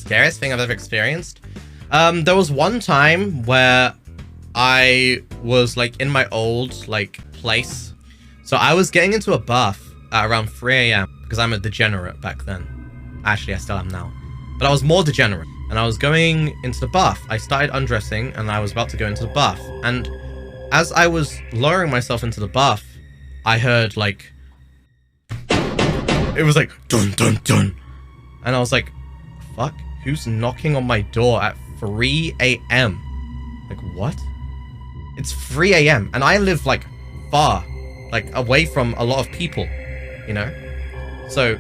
scariest thing I've ever experienced. There was one time where I was like in my old like place. So I was getting into a bath at around 3 AM because I'm a degenerate back then. Actually, I still am now. But I was more degenerate. And I was going into the bath. I started undressing and I was about to go into the bath. And as I was lowering myself into the bath, I heard like... It was like, dun dun dun. And I was like, fuck? Who's knocking on my door at 3 AM? Like, what? It's 3 AM and I live like far, like away from a lot of people, you know? So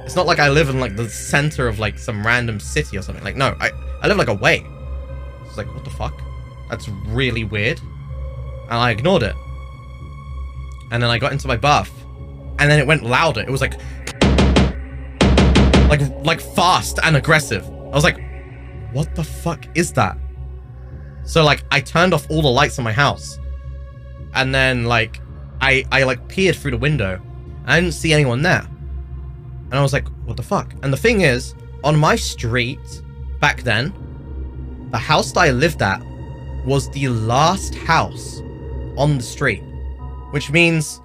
it's not like I live in like the center of like some random city or something. Like, no, I live like away. It's like, what the fuck? That's really weird. And I ignored it. And then I got into my bath and then it went louder. It was like fast and aggressive. I was like, what the fuck is that? So like I turned off all the lights in my house. And then like I like peered through the window. I didn't see anyone there. And I was like, what the fuck? And the thing is, on my street back then, the house that I lived at was the last house on the street. Which means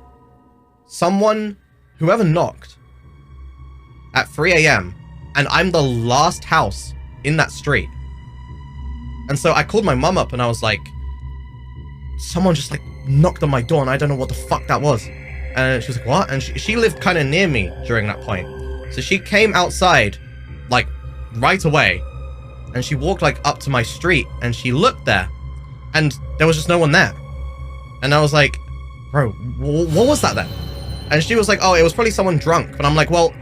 whoever knocked at 3 AM and I'm the last house in that street. And so I called my mum up and I was like, someone just like knocked on my door and I don't know what the fuck that was. And she was like, what? And she lived kind of near me during that point. So she came outside like right away and she walked like up to my street and she looked there and there was just no one there. And I was like, bro, what was that then? And she was like, oh, it was probably someone drunk. But I'm like, well,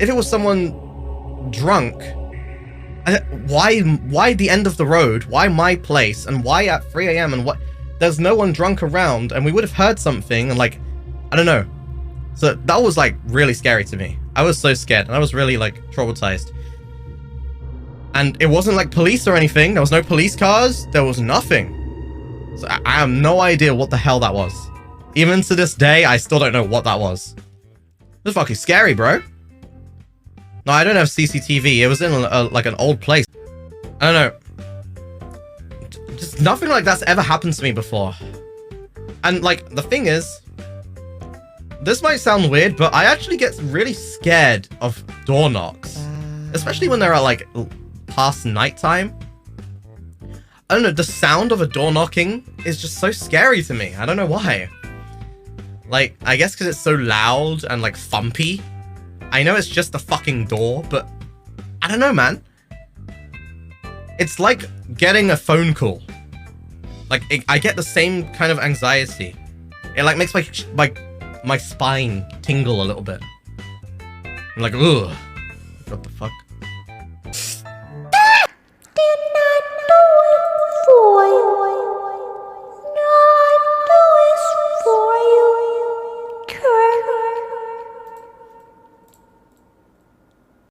if it was someone drunk, why the end of the road? Why my place? And why at 3 AM? And what? There's no one drunk around and we would have heard something and like, I don't know. So that was like really scary to me. I was so scared and I was really like traumatized. And it wasn't like police or anything. There was no police cars. There was nothing. So I have no idea what the hell that was. Even to this day, I still don't know what that was. It was fucking scary, bro. No, I don't have CCTV. It was in like an old place. I don't know. Just nothing like that's ever happened to me before. And like, the thing is, this might sound weird, but I actually get really scared of door knocks. Especially when they're at like past nighttime. I don't know, the sound of a door knocking is just so scary to me. I don't know why. Like, I guess because it's so loud and like thumpy. I know it's just a fucking door, but I don't know, man. It's like getting a phone call. Like, I get the same kind of anxiety. It like makes my spine tingle a little bit. I'm like, ugh. What the fuck?